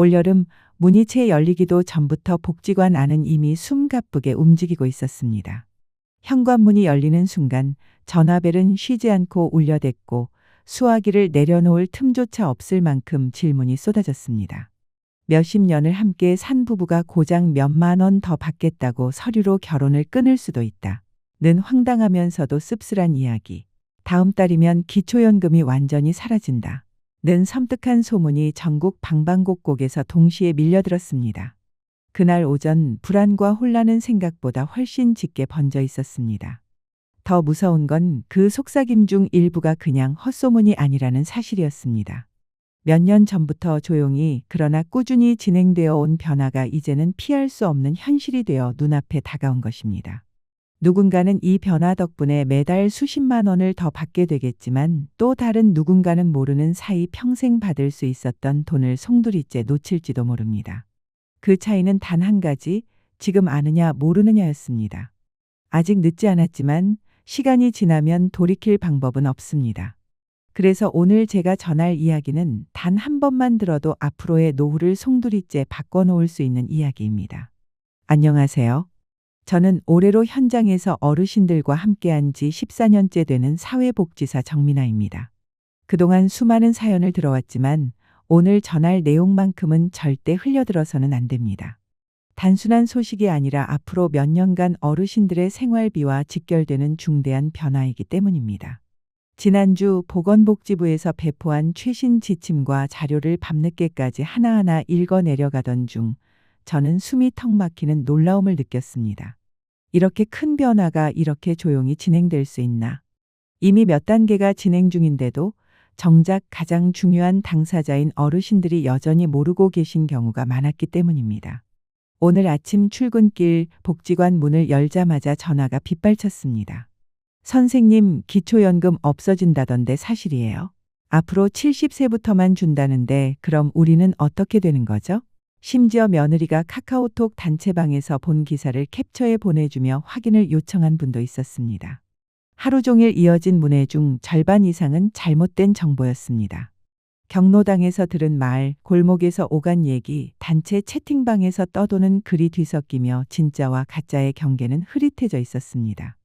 올여름 문이 채 열리기도 전부터 복지관 안은 이미 숨가쁘게 움직이고 있었습니다. 현관문이 열리는 순간 전화벨은 쉬지 않고 울려댔고 수화기를 내려놓을 틈조차 없을 만큼 질문이 쏟아졌습니다. 몇십 년을 함께 산 부부가 고작 몇만 원 더 받겠다고 서류로 결혼을 끊을 수도 있다. 는 황당하면서도 씁쓸한 이야기. 다음 달이면 기초연금이 완전히 사라진다. 는 섬뜩한 소문이 전국 방방곡곡에서 동시에 밀려들었습니다. 그날 오전 불안과 혼란은 생각보다 훨씬 짙게 번져 있었습니다. 더 무서운 건 그 속삭임 중 일부가 그냥 헛소문이 아니라는 사실이었습니다. 몇 년 전부터 조용히 그러나 꾸준히 진행되어 온 변화가 이제는 피할 수 없는 현실이 되어 눈앞에 다가온 것입니다. 누군가는 이 변화 덕분에 매달 수십만 원을 더 받게 되겠지만 또 다른 누군가는 모르는 사이 평생 받을 수 있었던 돈을 송두리째 놓칠지도 모릅니다. 그 차이는 단 한 가지, 지금 아느냐 모르느냐였습니다. 아직 늦지 않았지만 시간이 지나면 돌이킬 방법은 없습니다. 그래서 오늘 제가 전할 이야기는 단 한 번만 들어도 앞으로의 노후를 송두리째 바꿔놓을 수 있는 이야기입니다. 안녕하세요. 저는 올해로 현장에서 어르신들과 함께한 지 14년째 되는 사회복지사 정민아입니다. 그동안 수많은 사연을 들어왔지만 오늘 전할 내용만큼은 절대 흘려들어서는 안 됩니다. 단순한 소식이 아니라 앞으로 몇 년간 어르신들의 생활비와 직결되는 중대한 변화이기 때문입니다. 지난주 보건복지부에서 배포한 최신 지침과 자료를 밤늦게까지 하나하나 읽어 내려가던 중 저는 숨이 턱 막히는 놀라움을 느꼈습니다. 이렇게 큰 변화가 이렇게 조용히 진행될 수 있나? 이미 몇 단계가 진행 중인데도 정작 가장 중요한 당사자인 어르신들이 여전히 모르고 계신 경우가 많았기 때문입니다. 오늘 아침 출근길 복지관 문을 열자마자 전화가 빗발쳤습니다. 선생님, 기초연금 없어진다던데 사실이에요? 앞으로 70세부터만 준다는데 그럼 우리는 어떻게 되는 거죠? 심지어 며느리가 카카오톡 단체방에서 본 기사를 캡처해 보내주며 확인을 요청한 분도 있었습니다. 하루 종일 이어진 문의 중 절반 이상은 잘못된 정보였습니다. 경로당에서 들은 말, 골목에서 오간 얘기, 단체 채팅방에서 떠도는 글이 뒤섞이며 진짜와 가짜의 경계는 흐릿해져 있었습니다.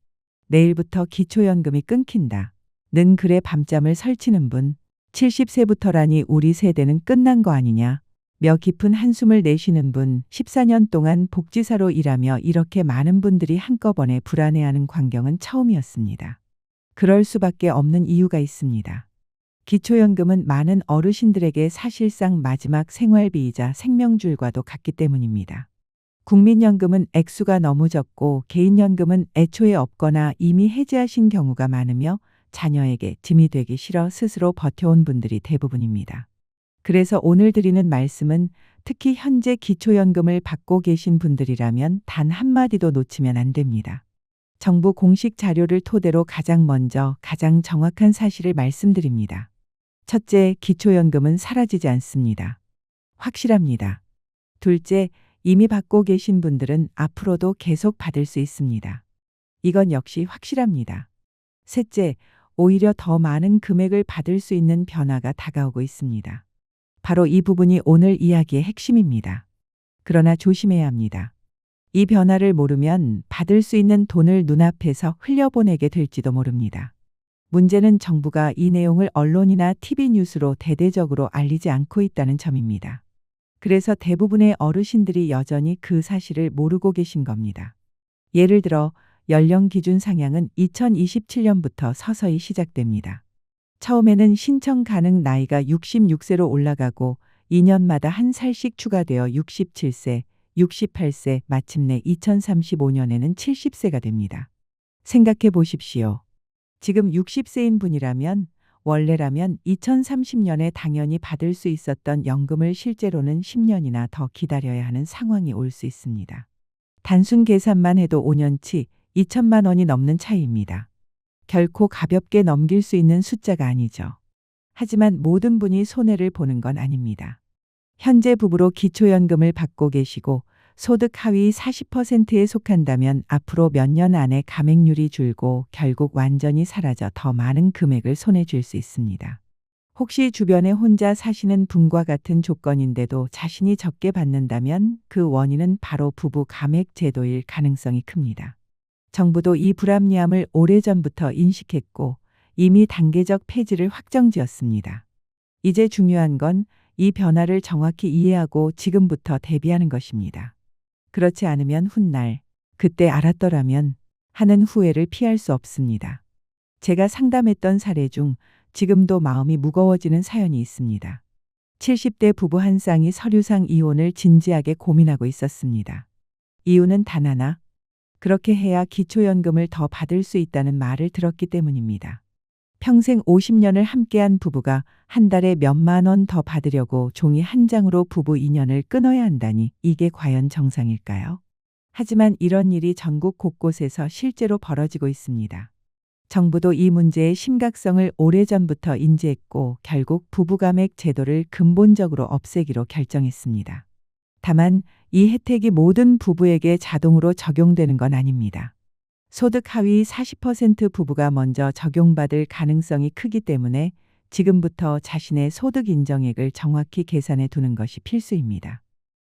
내일부터 기초연금이 끊긴다. 는 글에 밤잠을 설치는 분, 70세부터라니 우리 세대는 끝난 거 아니냐. 며 깊은 한숨을 내쉬는 분, 14년 동안 복지사로 일하며 이렇게 많은 분들이 한꺼번에 불안해하는 광경은 처음이었습니다. 그럴 수밖에 없는 이유가 있습니다. 기초연금은 많은 어르신들에게 사실상 마지막 생활비이자 생명줄과도 같기 때문입니다. 국민연금은 액수가 너무 적고 개인연금은 애초에 없거나 이미 해지하신 경우가 많으며 자녀에게 짐이 되기 싫어 스스로 버텨온 분들이 대부분입니다. 그래서 오늘 드리는 말씀은 특히 현재 기초연금을 받고 계신 분들이라면 단 한마디도 놓치면 안 됩니다. 정부 공식 자료를 토대로 가장 먼저 가장 정확한 사실을 말씀드립니다. 첫째, 기초연금은 사라지지 않습니다. 확실합니다. 둘째, 이미 받고 계신 분들은 앞으로도 계속 받을 수 있습니다. 이건 역시 확실합니다. 셋째, 오히려 더 많은 금액을 받을 수 있는 변화가 다가오고 있습니다. 바로 이 부분이 오늘 이야기의 핵심입니다. 그러나 조심해야 합니다. 이 변화를 모르면 받을 수 있는 돈을 눈앞에서 흘려보내게 될지도 모릅니다. 문제는 정부가 이 내용을 언론이나 TV 뉴스로 대대적으로 알리지 않고 있다는 점입니다. 그래서 대부분의 어르신들이 여전히 그 사실을 모르고 계신 겁니다. 예를 들어 연령 기준 상향은 2027년부터 서서히 시작됩니다. 처음에는 신청 가능 나이가 66세로 올라가고 2년마다 한 살씩 추가되어 67세, 68세, 마침내 2035년에는 70세가 됩니다. 생각해 보십시오. 지금 60세인 분이라면 원래라면 2030년에 당연히 받을 수 있었던 연금을 실제로는 10년이나 더 기다려야 하는 상황이 올 수 있습니다. 단순 계산만 해도 5년치 2천만 원이 넘는 차이입니다. 결코 가볍게 넘길 수 있는 숫자가 아니죠. 하지만 모든 분이 손해를 보는 건 아닙니다. 현재 부부로 기초연금을 받고 계시고 소득 하위 40%에 속한다면 앞으로 몇 년 안에 감액률이 줄고 결국 완전히 사라져 더 많은 금액을 손에 쥘 수 있습니다. 혹시 주변에 혼자 사시는 분과 같은 조건인데도 자신이 적게 받는다면 그 원인은 바로 부부 감액 제도일 가능성이 큽니다. 정부도 이 불합리함을 오래전부터 인식했고 이미 단계적 폐지를 확정지었습니다. 이제 중요한 건 이 변화를 정확히 이해하고 지금부터 대비하는 것입니다. 그렇지 않으면 훗날 그때 알았더라면 하는 후회를 피할 수 없습니다. 제가 상담했던 사례 중 지금도 마음이 무거워지는 사연이 있습니다. 70대 부부 한 쌍이 서류상 이혼을 진지하게 고민하고 있었습니다. 이유는 단 하나, 그렇게 해야 기초연금을 더 받을 수 있다는 말을 들었기 때문입니다. 평생 50년을 함께한 부부가 한 달에 몇만 원 더 받으려고 종이 한 장으로 부부 인연을 끊어야 한다니 이게 과연 정상일까요? 하지만 이런 일이 전국 곳곳에서 실제로 벌어지고 있습니다. 정부도 이 문제의 심각성을 오래전부터 인지했고 결국 부부감액 제도를 근본적으로 없애기로 결정했습니다. 다만 이 혜택이 모든 부부에게 자동으로 적용되는 건 아닙니다. 소득 하위 40% 부부가 먼저 적용받을 가능성이 크기 때문에 지금부터 자신의 소득 인정액을 정확히 계산해 두는 것이 필수입니다.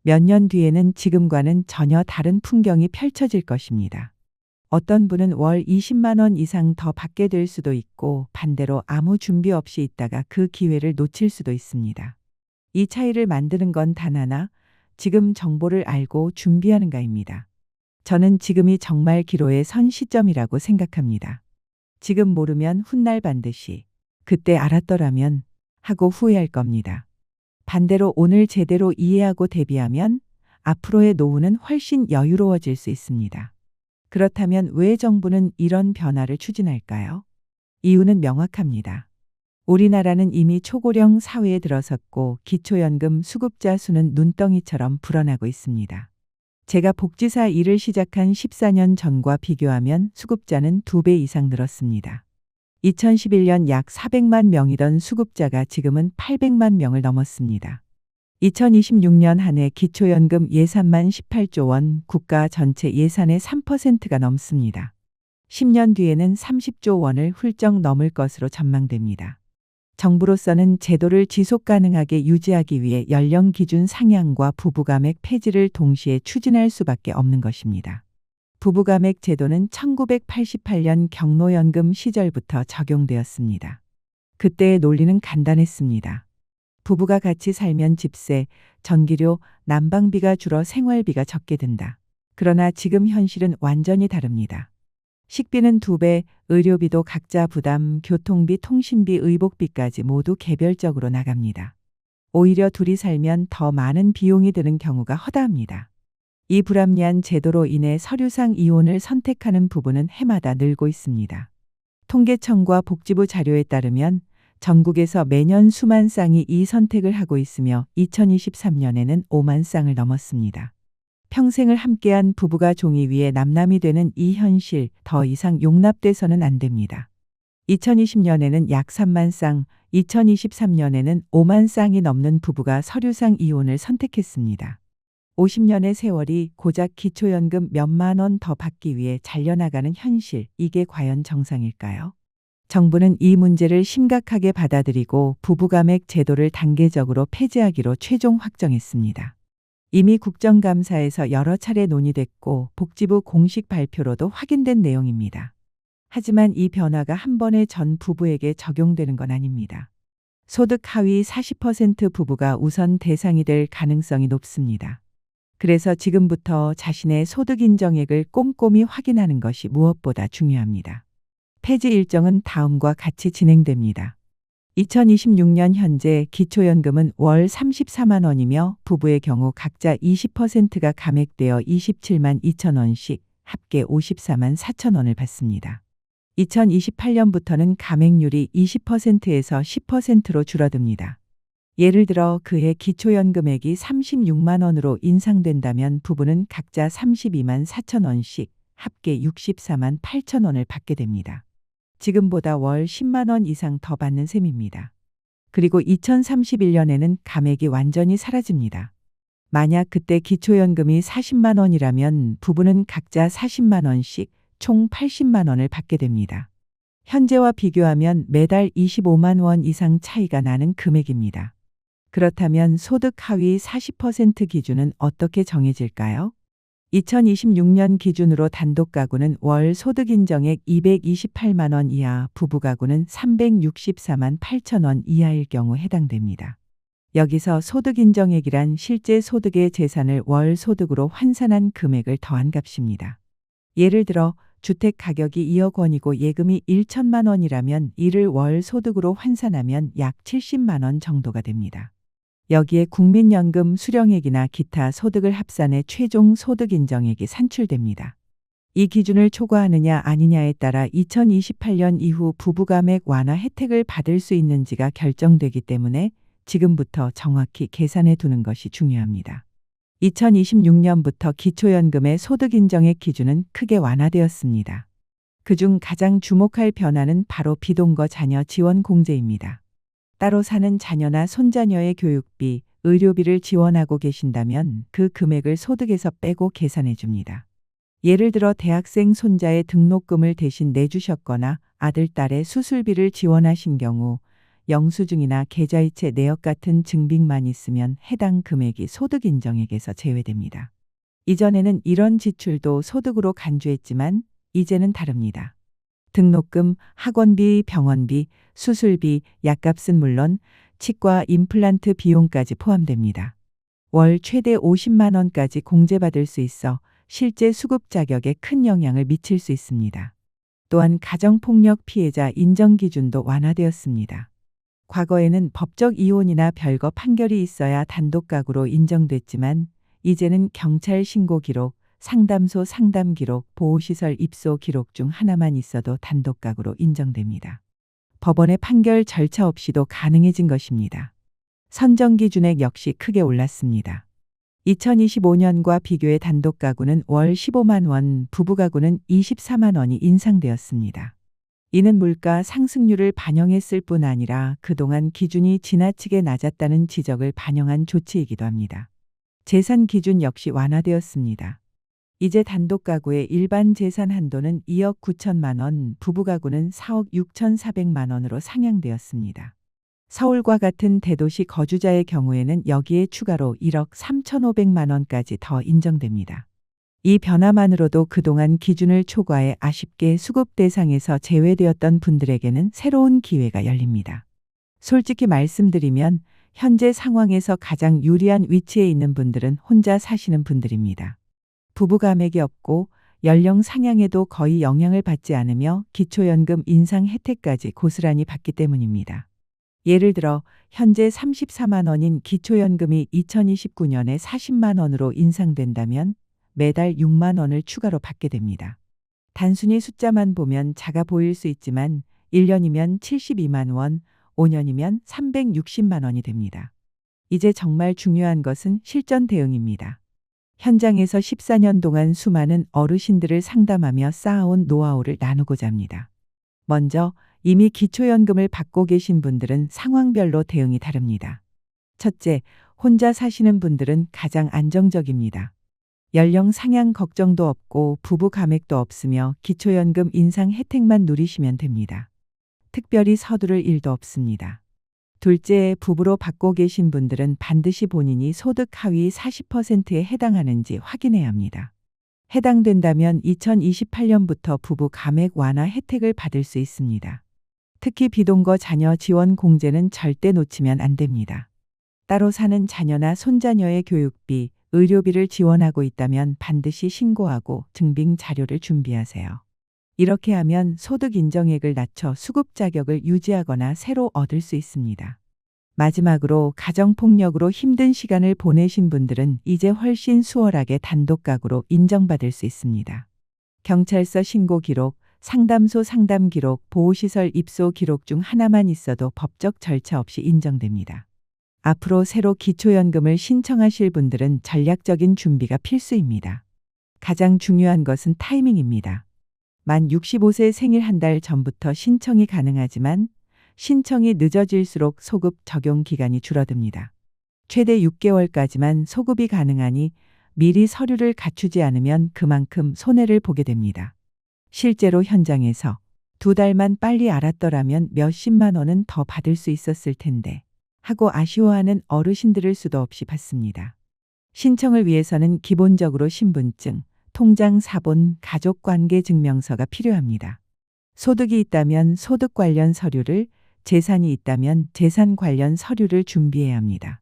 몇 년 뒤에는 지금과는 전혀 다른 풍경이 펼쳐질 것입니다. 어떤 분은 월 20만 원 이상 더 받게 될 수도 있고 반대로 아무 준비 없이 있다가 그 기회를 놓칠 수도 있습니다. 이 차이를 만드는 건 단 하나, 지금 정보를 알고 준비하는가입니다. 저는 지금이 정말 기로에 선 시점이라고 생각합니다. 지금 모르면 훗날 반드시 그때 알았더라면 하고 후회할 겁니다. 반대로 오늘 제대로 이해하고 대비하면 앞으로의 노후는 훨씬 여유로워질 수 있습니다. 그렇다면 왜 정부는 이런 변화를 추진할까요? 이유는 명확합니다. 우리나라는 이미 초고령 사회에 들어섰고 기초연금 수급자 수는 눈덩이처럼 불어나고 있습니다. 제가 복지사 일을 시작한 14년 전과 비교하면 수급자는 2배 이상 늘었습니다. 2011년 약 400만 명이던 수급자가 지금은 800만 명을 넘었습니다. 2026년 한 해 기초연금 예산만 18조 원, 국가 전체 예산의 3%가 넘습니다. 10년 뒤에는 30조 원을 훌쩍 넘을 것으로 전망됩니다. 정부로서는 제도를 지속 가능하게 유지하기 위해 연령 기준 상향과 부부감액 폐지를 동시에 추진할 수밖에 없는 것입니다. 부부감액 제도는 1988년 경로연금 시절부터 적용되었습니다. 그때의 논리는 간단했습니다. 부부가 같이 살면 집세, 전기료, 난방비가 줄어 생활비가 적게 든다. 그러나 지금 현실은 완전히 다릅니다. 식비는 2배, 의료비도 각자 부담, 교통비, 통신비, 의복비까지 모두 개별적으로 나갑니다. 오히려 둘이 살면 더 많은 비용이 드는 경우가 허다합니다. 이 불합리한 제도로 인해 서류상 이혼을 선택하는 부부는 해마다 늘고 있습니다. 통계청과 복지부 자료에 따르면 전국에서 매년 수만 쌍이 이 선택을 하고 있으며 2023년에는 5만 쌍을 넘었습니다. 평생을 함께한 부부가 종이 위에 남남이 되는 이 현실 더 이상 용납돼서는 안 됩니다. 2020년에는 약 3만 쌍, 2023년에는 5만 쌍이 넘는 부부가 서류상 이혼을 선택했습니다. 50년의 세월이 고작 기초연금 몇만 원 더 받기 위해 잘려나가는 현실, 이게 과연 정상일까요? 정부는 이 문제를 심각하게 받아들이고 부부감액 제도를 단계적으로 폐지하기로 최종 확정했습니다. 이미 국정감사에서 여러 차례 논의됐고 복지부 공식 발표로도 확인된 내용입니다. 하지만 이 변화가 한 번에 전 부부에게 적용되는 건 아닙니다. 소득 하위 40% 부부가 우선 대상이 될 가능성이 높습니다. 그래서 지금부터 자신의 소득 인정액을 꼼꼼히 확인하는 것이 무엇보다 중요합니다. 폐지 일정은 다음과 같이 진행됩니다. 2026년 현재 기초연금은 월 34만 원이며 부부의 경우 각자 20%가 감액되어 27만 2천 원씩 합계 54만 4천 원을 받습니다. 2028년부터는 감액률이 20%에서 10%로 줄어듭니다. 예를 들어 그해 기초연금액이 36만 원으로 인상된다면 부부는 각자 32만 4천 원씩 합계 64만 8천 원을 받게 됩니다. 지금보다 월 10만 원 이상 더 받는 셈입니다. 그리고 2031년에는 감액이 완전히 사라집니다. 만약 그때 기초연금이 40만 원이라면 부부는 각자 40만 원씩 총 80만 원을 받게 됩니다. 현재와 비교하면 매달 25만 원 이상 차이가 나는 금액입니다. 그렇다면 소득 하위 40% 기준은 어떻게 정해질까요? 2026년 기준으로 단독 가구는 월 소득 인정액 228만 원 이하, 부부 가구는 364만 8천 원 이하일 경우 해당됩니다. 여기서 소득 인정액이란 실제 소득의 재산을 월 소득으로 환산한 금액을 더한 값입니다. 예를 들어 주택 가격이 2억 원이고 예금이 1천만 원이라면 이를 월 소득으로 환산하면 약 70만 원 정도가 됩니다. 여기에 국민연금 수령액이나 기타 소득을 합산해 최종 소득 인정액이 산출됩니다. 이 기준을 초과하느냐 아니냐에 따라 2028년 이후 부부감액 완화 혜택을 받을 수 있는지가 결정되기 때문에 지금부터 정확히 계산해 두는 것이 중요합니다. 2026년부터 기초연금의 소득 인정액 기준은 크게 완화되었습니다. 그중 가장 주목할 변화는 바로 비동거 자녀 지원 공제입니다. 따로 사는 자녀나 손자녀의 교육비, 의료비를 지원하고 계신다면 그 금액을 소득에서 빼고 계산해 줍니다. 예를 들어 대학생 손자의 등록금을 대신 내주셨거나 아들, 딸의 수술비를 지원하신 경우 영수증이나 계좌이체 내역 같은 증빙만 있으면 해당 금액이 소득 인정액에서 제외됩니다. 이전에는 이런 지출도 소득으로 간주했지만 이제는 다릅니다. 등록금, 학원비, 병원비, 수술비, 약값은 물론 치과 임플란트 비용까지 포함됩니다. 월 최대 50만 원까지 공제받을 수 있어 실제 수급 자격에 큰 영향을 미칠 수 있습니다. 또한 가정폭력 피해자 인정 기준도 완화되었습니다. 과거에는 법적 이혼이나 별거 판결이 있어야 단독 가구로 인정됐지만 이제는 경찰 신고 기록, 상담소 상담 기록, 보호시설 입소 기록 중 하나만 있어도 단독 가구로 인정됩니다. 법원의 판결 절차 없이도 가능해진 것입니다. 선정 기준액 역시 크게 올랐습니다. 2025년과 비교해 단독 가구는 월 15만 원, 부부 가구는 24만 원이 인상되었습니다. 이는 물가 상승률을 반영했을 뿐 아니라 그동안 기준이 지나치게 낮았다는 지적을 반영한 조치이기도 합니다. 재산 기준 역시 완화되었습니다. 이제 단독 가구의 일반 재산 한도는 2억 9천만 원, 부부 가구는 4억 6천4백만 원으로 상향되었습니다. 서울과 같은 대도시 거주자의 경우에는 여기에 추가로 1억 3천5백만 원까지 더 인정됩니다. 이 변화만으로도 그동안 기준을 초과해 아쉽게 수급 대상에서 제외되었던 분들에게는 새로운 기회가 열립니다. 솔직히 말씀드리면 현재 상황에서 가장 유리한 위치에 있는 분들은 혼자 사시는 분들입니다. 부부 감액이 없고 연령 상향에도 거의 영향을 받지 않으며 기초연금 인상 혜택까지 고스란히 받기 때문입니다. 예를 들어 현재 34만 원인 기초연금이 2029년에 40만 원으로 인상된다면 매달 6만 원을 추가로 받게 됩니다. 단순히 숫자만 보면 작아 보일 수 있지만 1년이면 72만 원, 5년이면 360만 원이 됩니다. 이제 정말 중요한 것은 실전 대응입니다. 현장에서 14년 동안 수많은 어르신들을 상담하며 쌓아온 노하우를 나누고자 합니다. 먼저 이미 기초연금을 받고 계신 분들은 상황별로 대응이 다릅니다. 첫째, 혼자 사시는 분들은 가장 안정적입니다. 연령 상향 걱정도 없고 부부 감액도 없으며 기초연금 인상 혜택만 누리시면 됩니다. 특별히 서두를 일도 없습니다. 둘째, 부부로 받고 계신 분들은 반드시 본인이 소득 하위 40%에 해당하는지 확인해야 합니다. 해당된다면 2028년부터 부부 감액 완화 혜택을 받을 수 있습니다. 특히 비동거 자녀 지원 공제는 절대 놓치면 안 됩니다. 따로 사는 자녀나 손자녀의 교육비, 의료비를 지원하고 있다면 반드시 신고하고 증빙 자료를 준비하세요. 이렇게 하면 소득 인정액을 낮춰 수급 자격을 유지하거나 새로 얻을 수 있습니다. 마지막으로 가정폭력으로 힘든 시간을 보내신 분들은 이제 훨씬 수월하게 단독 가구로 인정받을 수 있습니다. 경찰서 신고 기록, 상담소 상담 기록, 보호시설 입소 기록 중 하나만 있어도 법적 절차 없이 인정됩니다. 앞으로 새로 기초연금을 신청하실 분들은 전략적인 준비가 필수입니다. 가장 중요한 것은 타이밍입니다. 만 65세 생일 한 달 전부터 신청이 가능하지만 신청이 늦어질수록 소급 적용 기간이 줄어듭니다. 최대 6개월까지만 소급이 가능하니 미리 서류를 갖추지 않으면 그만큼 손해를 보게 됩니다. 실제로 현장에서 2달만 빨리 알았더라면 몇십만 원은 더 받을 수 있었을 텐데 하고 아쉬워하는 어르신들을 수도 없이 봤습니다. 신청을 위해서는 기본적으로 신분증, 통장 사본, 가족관계증명서가 필요합니다. 소득이 있다면 소득 관련 서류를, 재산이 있다면 재산 관련 서류를 준비해야 합니다.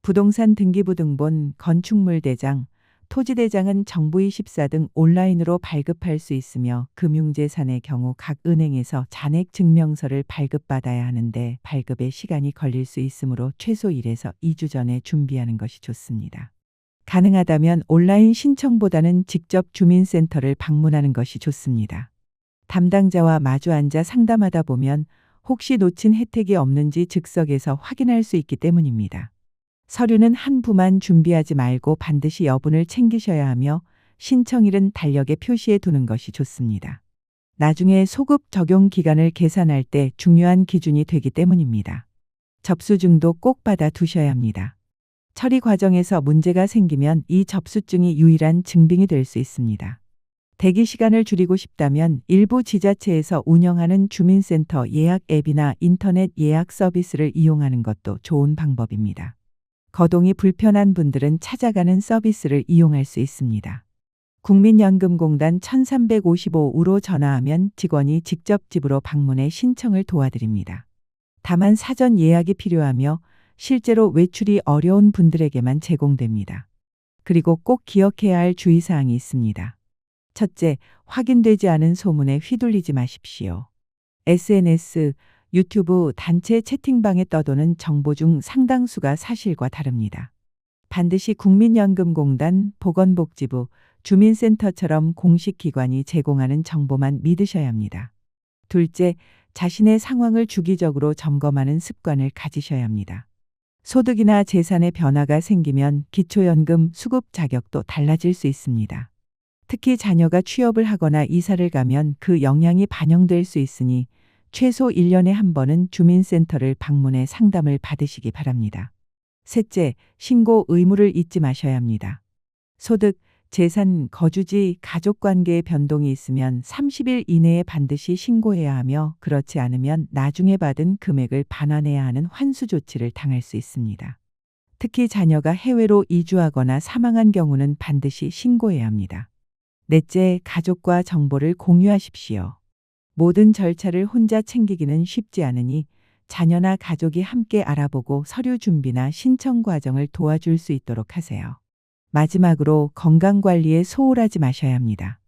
부동산 등기부 등본, 건축물 대장, 토지 대장은 정부24 등 온라인으로 발급할 수 있으며 금융재산의 경우 각 은행에서 잔액 증명서를 발급받아야 하는데 발급에 시간이 걸릴 수 있으므로 최소 1에서 2주 전에 준비하는 것이 좋습니다. 가능하다면 온라인 신청보다는 직접 주민센터를 방문하는 것이 좋습니다. 담당자와 마주 앉아 상담하다 보면 혹시 놓친 혜택이 없는지 즉석에서 확인할 수 있기 때문입니다. 서류는 한 부만 준비하지 말고 반드시 여분을 챙기셔야 하며 신청일은 달력에 표시해 두는 것이 좋습니다. 나중에 소급 적용 기간을 계산할 때 중요한 기준이 되기 때문입니다. 접수증도 꼭 받아 두셔야 합니다. 처리 과정에서 문제가 생기면 이 접수증이 유일한 증빙이 될 수 있습니다. 대기 시간을 줄이고 싶다면 일부 지자체에서 운영하는 주민센터 예약 앱이나 인터넷 예약 서비스를 이용하는 것도 좋은 방법입니다. 거동이 불편한 분들은 찾아가는 서비스를 이용할 수 있습니다. 국민연금공단 1355으로 전화하면 직원이 직접 집으로 방문해 신청을 도와드립니다. 다만 사전 예약이 필요하며 실제로 외출이 어려운 분들에게만 제공됩니다. 그리고 꼭 기억해야 할 주의사항이 있습니다. 첫째, 확인되지 않은 소문에 휘둘리지 마십시오. SNS, 유튜브, 단체 채팅방에 떠도는 정보 중 상당수가 사실과 다릅니다. 반드시 국민연금공단, 보건복지부, 주민센터처럼 공식 기관이 제공하는 정보만 믿으셔야 합니다. 둘째, 자신의 상황을 주기적으로 점검하는 습관을 가지셔야 합니다. 소득이나 재산의 변화가 생기면 기초연금 수급 자격도 달라질 수 있습니다. 특히 자녀가 취업을 하거나 이사를 가면 그 영향이 반영될 수 있으니 최소 1년에 한 번은 주민센터를 방문해 상담을 받으시기 바랍니다. 셋째, 신고 의무를 잊지 마셔야 합니다. 소득, 재산, 거주지, 가족관계의 변동이 있으면 30일 이내에 반드시 신고해야 하며 그렇지 않으면 나중에 받은 금액을 반환해야 하는 환수 조치를 당할 수 있습니다. 특히 자녀가 해외로 이주하거나 사망한 경우는 반드시 신고해야 합니다. 넷째, 가족과 정보를 공유하십시오. 모든 절차를 혼자 챙기기는 쉽지 않으니 자녀나 가족이 함께 알아보고 서류 준비나 신청 과정을 도와줄 수 있도록 하세요. 마지막으로 건강관리에 소홀하지 마셔야 합니다.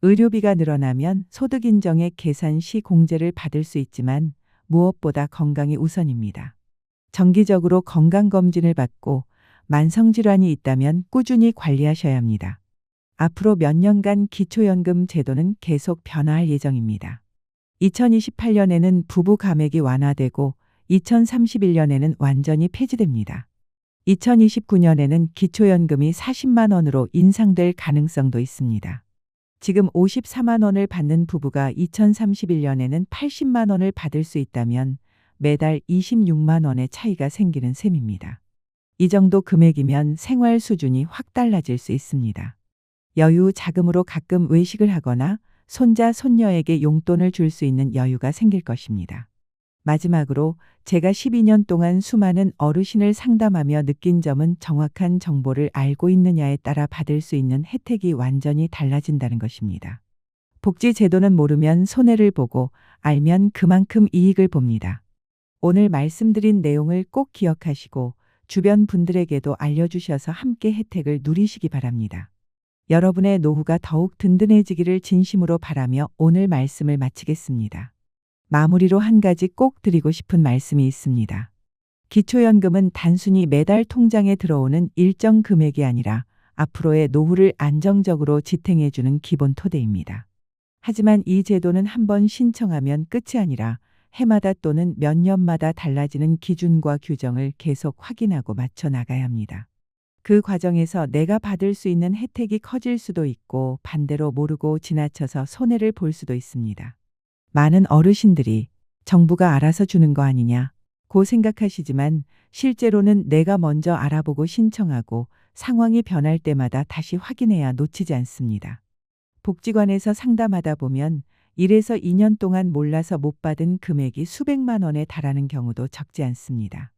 의료비가 늘어나면 소득인정액 계산 시 공제를 받을 수 있지만 무엇보다 건강이 우선입니다. 정기적으로 건강검진을 받고 만성질환이 있다면 꾸준히 관리하셔야 합니다. 앞으로 몇 년간 기초연금 제도는 계속 변화할 예정입니다. 2028년에는 부부 감액이 완화되고 2031년에는 완전히 폐지됩니다. 2029년에는 기초연금이 40만 원으로 인상될 가능성도 있습니다. 지금 54만 원을 받는 부부가 2031년에는 80만 원을 받을 수 있다면 매달 26만 원의 차이가 생기는 셈입니다. 이 정도 금액이면 생활 수준이 확 달라질 수 있습니다. 여유 자금으로 가끔 외식을 하거나 손자, 손녀에게 용돈을 줄 수 있는 여유가 생길 것입니다. 마지막으로 제가 12년 동안 수많은 어르신을 상담하며 느낀 점은 정확한 정보를 알고 있느냐에 따라 받을 수 있는 혜택이 완전히 달라진다는 것입니다. 복지제도는 모르면 손해를 보고 알면 그만큼 이익을 봅니다. 오늘 말씀드린 내용을 꼭 기억하시고 주변 분들에게도 알려주셔서 함께 혜택을 누리시기 바랍니다. 여러분의 노후가 더욱 든든해지기를 진심으로 바라며 오늘 말씀을 마치겠습니다. 마무리로 한 가지 꼭 드리고 싶은 말씀이 있습니다. 기초연금은 단순히 매달 통장에 들어오는 일정 금액이 아니라 앞으로의 노후를 안정적으로 지탱해주는 기본 토대입니다. 하지만 이 제도는 한번 신청하면 끝이 아니라 해마다 또는 몇 년마다 달라지는 기준과 규정을 계속 확인하고 맞춰 나가야 합니다. 그 과정에서 내가 받을 수 있는 혜택이 커질 수도 있고 반대로 모르고 지나쳐서 손해를 볼 수도 있습니다. 많은 어르신들이 정부가 알아서 주는 거 아니냐고 생각하시지만 실제로는 내가 먼저 알아보고 신청하고 상황이 변할 때마다 다시 확인해야 놓치지 않습니다. 복지관에서 상담하다 보면 1에서 2년 동안 몰라서 못 받은 금액이 수백만 원에 달하는 경우도 적지 않습니다.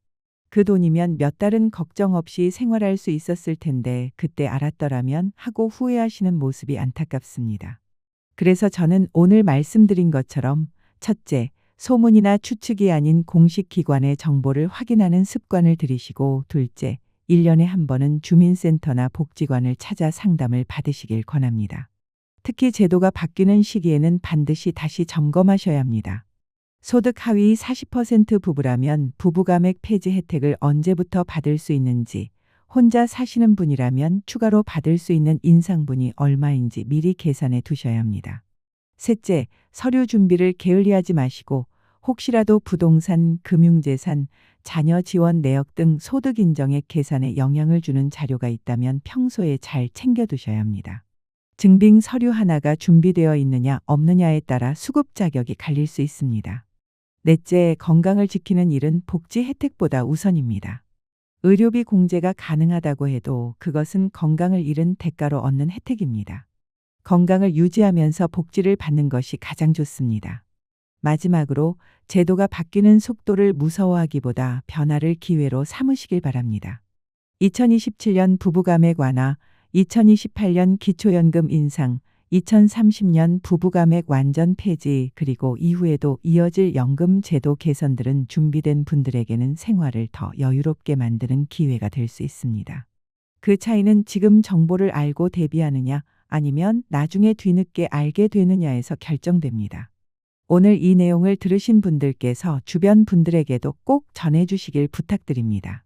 그 돈이면 몇 달은 걱정 없이 생활할 수 있었을 텐데 그때 알았더라면 하고 후회하시는 모습이 안타깝습니다. 그래서 저는 오늘 말씀드린 것처럼 첫째, 소문이나 추측이 아닌 공식 기관의 정보를 확인하는 습관을 들이시고 둘째, 1년에 한 번은 주민센터나 복지관을 찾아 상담을 받으시길 권합니다. 특히 제도가 바뀌는 시기에는 반드시 다시 점검하셔야 합니다. 소득 하위 40% 부부라면 부부가맥 폐지 혜택을 언제부터 받을 수 있는지, 혼자 사시는 분이라면 추가로 받을 수 있는 인상분이 얼마인지 미리 계산해 두셔야 합니다. 셋째, 서류 준비를 게을리하지 마시고 혹시라도 부동산, 금융재산, 자녀 지원 내역 등 소득 인정액 계산에 영향을 주는 자료가 있다면 평소에 잘 챙겨두셔야 합니다. 증빙 서류 하나가 준비되어 있느냐 없느냐에 따라 수급 자격이 갈릴 수 있습니다. 넷째, 건강을 지키는 일은 복지 혜택보다 우선입니다. 의료비 공제가 가능하다고 해도 그것은 건강을 잃은 대가로 얻는 혜택입니다. 건강을 유지하면서 복지를 받는 것이 가장 좋습니다. 마지막으로 제도가 바뀌는 속도를 무서워하기보다 변화를 기회로 삼으시길 바랍니다. 2027년 부부가맥 완화, 2028년 기초연금 인상, 2030년 부부가맥 완전 폐지 그리고 이후에도 이어질 연금 제도 개선들은 준비된 분들에게는 생활을 더 여유롭게 만드는 기회가 될 수 있습니다. 그 차이는 지금 정보를 알고 대비하느냐 아니면 나중에 뒤늦게 알게 되느냐에서 결정됩니다. 오늘 이 내용을 들으신 분들께서 주변 분들에게도 꼭 전해주시길 부탁드립니다.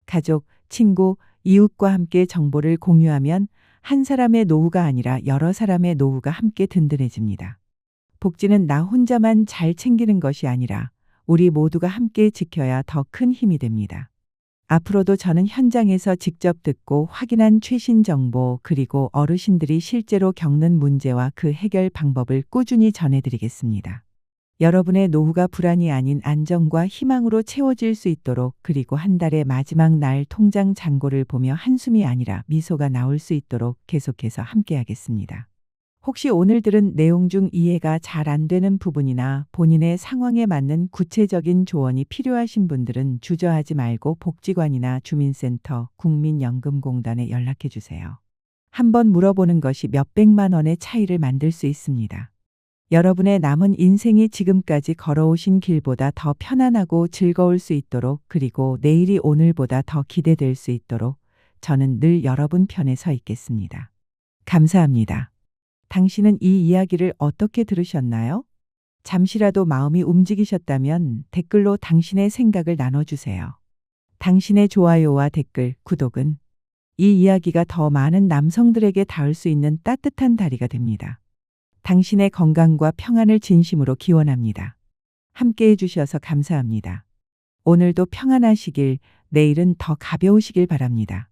가족, 친구, 이웃과 함께 정보를 공유하면 한 사람의 노후가 아니라 여러 사람의 노후가 함께 든든해집니다. 복지는 나 혼자만 잘 챙기는 것이 아니라 우리 모두가 함께 지켜야 더 큰 힘이 됩니다. 앞으로도 저는 현장에서 직접 듣고 확인한 최신 정보 그리고 어르신들이 실제로 겪는 문제와 그 해결 방법을 꾸준히 전해드리겠습니다. 여러분의 노후가 불안이 아닌 안정과 희망으로 채워질 수 있도록 그리고 한 달의 마지막 날 통장 잔고를 보며 한숨이 아니라 미소가 나올 수 있도록 계속해서 함께하겠습니다. 혹시 오늘 들은 내용 중 이해가 잘 안 되는 부분이나 본인의 상황에 맞는 구체적인 조언이 필요하신 분들은 주저하지 말고 복지관이나 주민센터, 국민연금공단에 연락해 주세요. 한번 물어보는 것이 몇백만 원의 차이를 만들 수 있습니다. 여러분의 남은 인생이 지금까지 걸어오신 길보다 더 편안하고 즐거울 수 있도록 그리고 내일이 오늘보다 더 기대될 수 있도록 저는 늘 여러분 편에 서 있겠습니다. 감사합니다. 당신은 이 이야기를 어떻게 들으셨나요? 잠시라도 마음이 움직이셨다면 댓글로 당신의 생각을 나눠주세요. 당신의 좋아요와 댓글, 구독은 이 이야기가 더 많은 남성들에게 닿을 수 있는 따뜻한 다리가 됩니다. 당신의 건강과 평안을 진심으로 기원합니다. 함께 해주셔서 감사합니다. 오늘도 평안하시길, 내일은 더 가벼우시길 바랍니다.